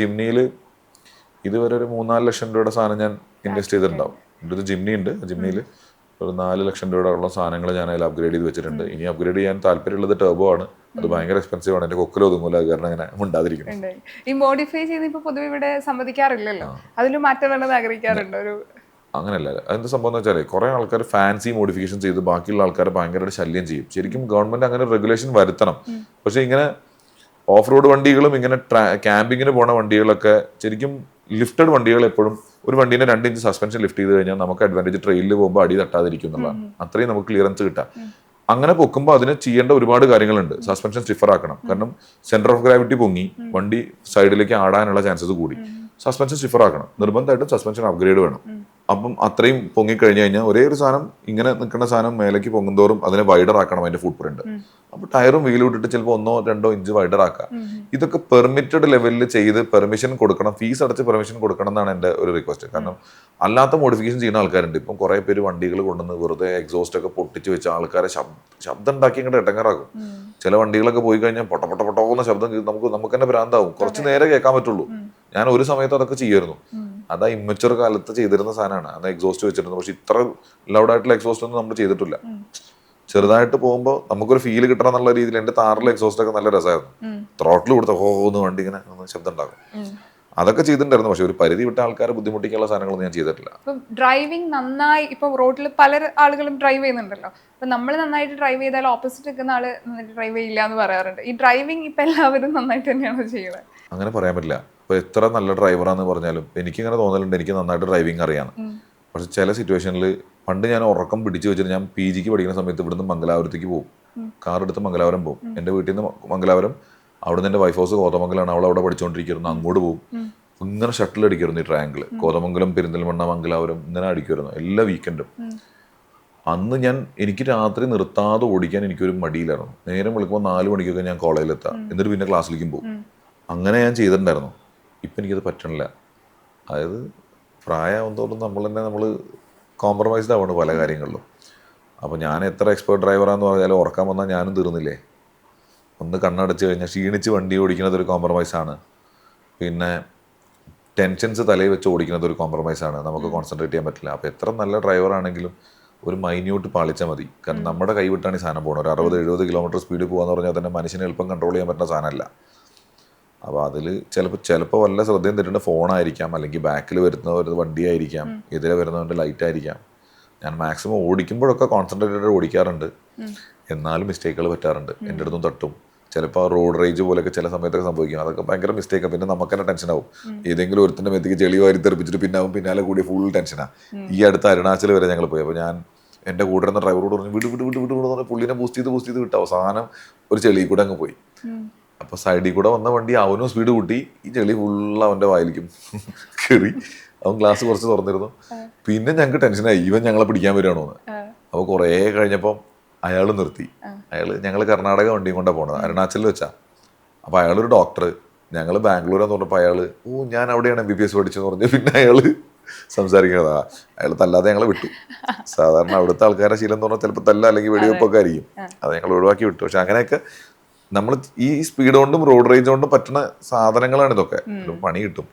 ജിംനിയിൽ ഇതുവരെ ഒരു 3-4 ലക്ഷം രൂപയുടെ സാധനം ഞാൻ ഇൻവെസ്റ്റ് ചെയ്തിട്ടുണ്ടാവും. എൻ്റെ ഒരു ജിംനി ഉണ്ട്. ജിംനിയിൽ ഒരു 4 ലക്ഷം രൂപയുടെ ഉള്ള സാധനങ്ങൾ ഞാൻ അതിൽ അപ്ഗ്രേഡ് ചെയ്ത് വെച്ചിട്ടുണ്ട്. ഇനി അപ്ഗ്രേഡ് ചെയ്യാൻ താല്പര്യമുള്ളത് ടർബോ ആണ്. അത് ഭയങ്കര എക്സ്പെൻസീവ് ആണ്. എൻ്റെ കൊക്കിൽ ഒതുങ്ങൂല, അത് കാരണം അങ്ങനെ ഉണ്ടാതിരിക്കുന്നു. ഈ മോഡിഫൈ ചെയ്ത് ഇപ്പൊ പൊതുവെ ഇവിടെ സമ്മതിക്കാറില്ലല്ലോ, അതിൽ മാറ്റം വേണമെന്ന് ആഗ്രഹിക്കാറുണ്ട്. ഒരു അങ്ങനെയല്ല, അതെന്ത് സംഭവം എന്ന് വെച്ചാൽ കുറേ ആൾക്കാർ ഫാൻസി മോഡിഫിക്കേഷൻ ചെയ്ത് ബാക്കിയുള്ള ആൾക്കാരെ ഭയങ്കരമായിട്ട് ശല്യം ചെയ്യും. ശരിക്കും ഗവൺമെന്റ് അങ്ങനെ റെഗുലേഷൻ വരുത്തണം. പക്ഷെ ഇങ്ങനെ ഓഫ് റോഡ് വണ്ടികളും ഇങ്ങനെ ക്യാമ്പിങ്ങിന് പോണ വണ്ടികളൊക്കെ ശരിക്കും ലിഫ്റ്റഡ് വണ്ടികൾ എപ്പോഴും ഒരു വണ്ടീനെ 2 ഇഞ്ച് സസ്പെൻഷൻ ലിഫ്റ്റ് ചെയ്ത് കഴിഞ്ഞാൽ നമുക്ക് അഡ്വാൻറ്റേജ് ട്രെയിനിൽ പോകുമ്പോൾ അടി തട്ടാതിരിക്കും എന്നുള്ളതാണ്. അത്രയും നമുക്ക് ക്ലിയറൻസ് കിട്ടാം. അങ്ങനെ പൊക്കുമ്പോൾ അതിന് ചെയ്യേണ്ട ഒരുപാട് കാര്യങ്ങളുണ്ട്. സസ്പെൻഷൻ സ്റ്റിഫർ ആക്കണം, കാരണം സെന്റർ ഓഫ് ഗ്രാവിറ്റി പൊങ്ങി വണ്ടി സൈഡിലേക്ക് ആടാനുള്ള ചാൻസസ് കൂടി. സസ്പെൻഷൻ സ്റ്റിഫർ ആക്കണം, നിർബന്ധമായിട്ടും സസ്പെൻഷൻ അപ്ഗ്രേഡ് വേണം. അപ്പം അത്രയും പൊങ്ങിക്കഴിഞ്ഞ് കഴിഞ്ഞാൽ ഒരേ ഒരു സാധനം ഇങ്ങനെ നിൽക്കുന്ന സാധനം മേലേക്ക് പൊങ്ങുന്തോറും അതിനെ വൈഡർ ആക്കണം, അതിന്റെ ഫുട് പ്രിന്റ്. അപ്പൊ ടയറും വീലും ഇട്ടിട്ട് ചിലപ്പോൾ 1-2 ഇഞ്ച് വൈഡർ ആക്കാം. ഇതൊക്കെ പെർമിറ്റഡ് ലെവലിൽ ചെയ്ത് പെർമിഷൻ കൊടുക്കണം, ഫീസ് അടച്ച് പെർമിഷൻ കൊടുക്കണം എന്നാണ് എൻ്റെ ഒരു റിക്വസ്റ്റ്. കാരണം അല്ലാത്ത മോഡിഫിക്കേഷൻ ചെയ്യുന്ന ആൾക്കാരുണ്ട്. ഇപ്പം കുറെ പേര് വണ്ടികൾ കൊണ്ടുവന്ന് വെറുതെ എക്സോസ്റ്റ് ഒക്കെ പൊട്ടിച്ച് വെച്ച ആൾക്കാരെ ശബ്ദം ഉണ്ടാക്കി ഇങ്ങോട്ട് ഇടങ്ങാറാക്കും. ചില വണ്ടികളൊക്കെ പോയി കഴിഞ്ഞാൽ പൊട്ടോന്ന ശബ്ദം നമുക്ക് തന്നെ ഭ്രാന്താവും. കുറച്ച് നേരെ കേൾക്കാൻ പറ്റുള്ളൂ. ഞാൻ ഒരു സമയത്ത് അതൊക്കെ ചെയ്യുമായിരുന്നു. അത് ഇമ്മച്ചുവർ കാലത്ത് ചെയ്തിരുന്ന സാധനമാണ്. അത് എക്സോസ്റ്റ് വെച്ചിരുന്നു. പക്ഷെ ഇത്ര ലൗഡായിട്ടുള്ള എക്സോസ്റ്റ് ഒന്നും നമ്മൾ ചെയ്തിട്ടില്ല. ചെറുതായിട്ട് പോകുമ്പോൾ നമുക്കൊരു ഫീൽ കിട്ടണം എന്നുള്ള രീതിയിൽ എൻ്റെ താറിലെ എക്സോസ്റ്റ് ഒക്കെ നല്ല രസമായിരുന്നു. ത്രോട്ടിൽ കൊടുത്ത ഹോന്ന് വണ്ടി ഇങ്ങനെ ശബ്ദം ഉണ്ടാകും. അതൊക്കെ ചെയ്തിട്ടുണ്ടായിരുന്നു. പക്ഷെ ഒരു പരിധി വിട്ട ആൾക്കാരെ ബുദ്ധിമുട്ടിക്കാനുള്ള സാധനങ്ങളൊന്നും ഞാൻ ചെയ്തിട്ടില്ല. ഡ്രൈവിംഗ് നന്നായി ഇപ്പൊ റോഡിൽ പല ആളുകളും ഡ്രൈവ് ചെയ്യുന്നുണ്ടല്ലോ. അപ്പൊ നമ്മൾ നന്നായിട്ട് ഡ്രൈവ് ചെയ്താൽ ഓപ്പോസിറ്റ് നിൽക്കുന്ന ആള് നന്നായിട്ട് ഡ്രൈവ് ചെയ്യില്ല എന്ന് പറയാറുണ്ട്. ഈ ഡ്രൈവിംഗ് ഇപ്പൊ എല്ലാവരും നന്നായിട്ട് തന്നെയാണ് ചെയ്യുന്നത്. അങ്ങനെ പറയാൻ പറ്റില്ല. ഇപ്പൊ എത്ര നല്ല ഡ്രൈവറാന്ന് പറഞ്ഞാലും എനിക്കിങ്ങനെ തോന്നലുണ്ട് എനിക്ക് നന്നായിട്ട് ഡ്രൈവിംഗ് അറിയാം. പക്ഷെ ചില സിറ്റുവേഷനിൽ പണ്ട് ഞാൻ ഉറക്കം പിടിച്ചു വെച്ചിട്ട് ഞാൻ PGക്ക് പഠിക്കുന്ന സമയത്ത് ഇവിടുന്ന് മംഗലാപുരത്തേക്ക് പോകും. കാർ എടുത്ത് മംഗലാപുരം പോകും. എൻ്റെ വീട്ടിൽ നിന്ന് മംഗലാപുരം, അവിടുന്ന് എൻ്റെ വൈഫ് ഹൗസ് കോതമംഗലാണ്. അവൾ അവിടെ പഠിച്ചുകൊണ്ടിരിക്കുന്നു. അങ്ങോട്ട് പോകും. ഇങ്ങനെ ഷട്ടിൽ അടിക്കുമായിരുന്നു ഈ ട്രയാങ്കിൾ. കോതമംഗലം, പെരിന്തൽമണ്ണ, മംഗലാപുരം ഇങ്ങനെ അടിക്കുമായിരുന്നു എല്ലാ വീക്കെൻഡും. അന്ന് എനിക്ക് രാത്രി നിർത്താതെ ഓടിക്കാൻ എനിക്കൊരു മടിയിലായിരുന്നു. നേരം വിളിക്കുമ്പോൾ 4 മണിക്കൊക്കെ ഞാൻ കോളേജിലെത്താം. എന്നിട്ട് പിന്നെ ക്ലാസ്സിലേക്കും പോകും. അങ്ങനെ ഞാൻ ചെയ്തിട്ടുണ്ടായിരുന്നു. ഇപ്പം എനിക്കത് പറ്റണില്ല. അതായത് പ്രായമാകും തോറും നമ്മൾ കോംപ്രമൈസ്ഡ് ആവുന്നു പല കാര്യങ്ങളിലും. അപ്പോൾ ഞാൻ എത്ര എക്സ്പേർട്ട് ഡ്രൈവറാന്ന് പറഞ്ഞാലും ഉറക്കാൻ വന്നാൽ ഞാനും തീർന്നില്ലേ. ഒന്ന് കണ്ണടച്ച് കഴിഞ്ഞാൽ ക്ഷീണിച്ച് വണ്ടി ഓടിക്കുന്നത് ഒരു കോംപ്രമൈസാണ്. പിന്നെ ടെൻഷൻസ് തലയിൽ വെച്ച് ഓടിക്കുന്നത് ഒരു കോംപ്രമൈസാണ്. നമുക്ക് കോൺസെൻട്രേറ്റ് ചെയ്യാൻ പറ്റില്ല. അപ്പോൾ എത്ര നല്ല ഡ്രൈവറാണെങ്കിലും ഒരു മൈന്യൂട്ട് പാളിച്ചാൽ മതി. കാരണം നമ്മുടെ കൈവിട്ടാണ് ഈ സാധനം പോകുന്നത്. ഒരു 60-70 കിലോമീറ്റർ സ്പീഡ് പോകാന്ന് പറഞ്ഞാൽ തന്നെ മനുഷ്യനെ എളുപ്പം കൺട്രോൾ ചെയ്യാൻ പറ്റുന്ന സാധനമല്ല. അപ്പോൾ അതിൽ ചിലപ്പോൾ വല്ല ശ്രദ്ധയും തെറ്റുന്ന ഫോണായിരിക്കാം, അല്ലെങ്കിൽ ബാക്കിൽ വരുന്ന ഒരു വണ്ടിയായിരിക്കാം, എതിരെ വരുന്നവൻ്റെ ലൈറ്റ് ആയിരിക്കാം. ഞാൻ മാക്സിമം ഓടിക്കുമ്പോഴൊക്കെ കോൺസെൻട്രേറ്റഡ് ഓടിക്കാറുണ്ട്. എന്നാലും മിസ്റ്റേക്കുകൾ പറ്റാറുണ്ട്. എൻ്റെ അടുത്തും തട്ടും. ചിലപ്പോൾ റോഡ് റേജ് പോലെയൊക്കെ ചില സമയത്തൊക്കെ സംഭവിക്കും. അതൊക്കെ ഭയങ്കര മിസ്റ്റേക്കാണ്. പിന്നെ നമുക്ക് തന്നെ ടെൻഷനാവും. ഏതെങ്കിലും ഒരുത്തിൻ്റെ മേത്തേക്ക് ചെളി വാരി തെറിപ്പിച്ചിട്ട് പിന്നെ അവൻ പിന്നാലെ കൂടി ഫുൾ ടെൻഷനാണ്. ഈ അടുത്ത അരുണാചൽ വരെ ഞങ്ങൾ പോയി. അപ്പോൾ ഞാൻ എൻ്റെ കൂടെ ഇരുന്ന ഡ്രൈവറോട് പറഞ്ഞു വിട് പറഞ്ഞ് പുള്ളിനെ ബൂസ്റ്റ് ചെയ്ത് വിട്ട് അവസാനം ഒരു ചെളി കൂടെ അങ്ങ് പോയി. അപ്പോൾ സൈഡിൽ കൂടെ വന്ന വണ്ടി അവനും സ്പീഡ് കൂട്ടി. ഈ ചെളി ഫുള്ള് അവൻ്റെ വായിലേക്കും കയറി. അവൻ ഗ്ലാസ് കുറച്ച് തുറന്നിരുന്നു. പിന്നെ ഞങ്ങൾക്ക് ടെൻഷനായി, ഇവൻ ഞങ്ങളെ പിടിക്കാൻ വരുവാണോ എന്ന്. അപ്പോൾ കുറേ കഴിഞ്ഞപ്പം അയാൾ നിർത്തി. ഞങ്ങൾ കർണാടക വണ്ടിയും കൊണ്ടാണ് പോണത്, അരുണാചലിൽ വെച്ചാ. അപ്പോൾ അയാളൊരു ഡോക്ടർ, ഞങ്ങൾ ബാംഗ്ലൂരാന്ന് പറഞ്ഞപ്പോൾ അയാൾ ഞാൻ അവിടെയാണ് MBBS പഠിച്ചെന്ന് പറഞ്ഞ് പിന്നെ അയാൾ സംസാരിക്കുന്നതാ. അയാൾ തല്ലാതെ ഞങ്ങളെ വിട്ടു. സാധാരണ അവിടുത്തെ ആൾക്കാരെ ശീലം എന്ന് പറഞ്ഞാൽ ചിലപ്പോൾ തല്ല അല്ലെങ്കിൽ വെടിവെപ്പൊക്കെ ആയിരിക്കും. അത് ഞങ്ങൾ ഒഴിവാക്കി വിട്ടു. പക്ഷെ അങ്ങനെയൊക്കെ നമ്മൾ ഈ സ്പീഡ് കൊണ്ടും റോഡ് റേഞ്ച് കൊണ്ടും പറ്റുന്ന സാധനങ്ങളാണ് ഇതൊക്കെ. പണി കിട്ടും.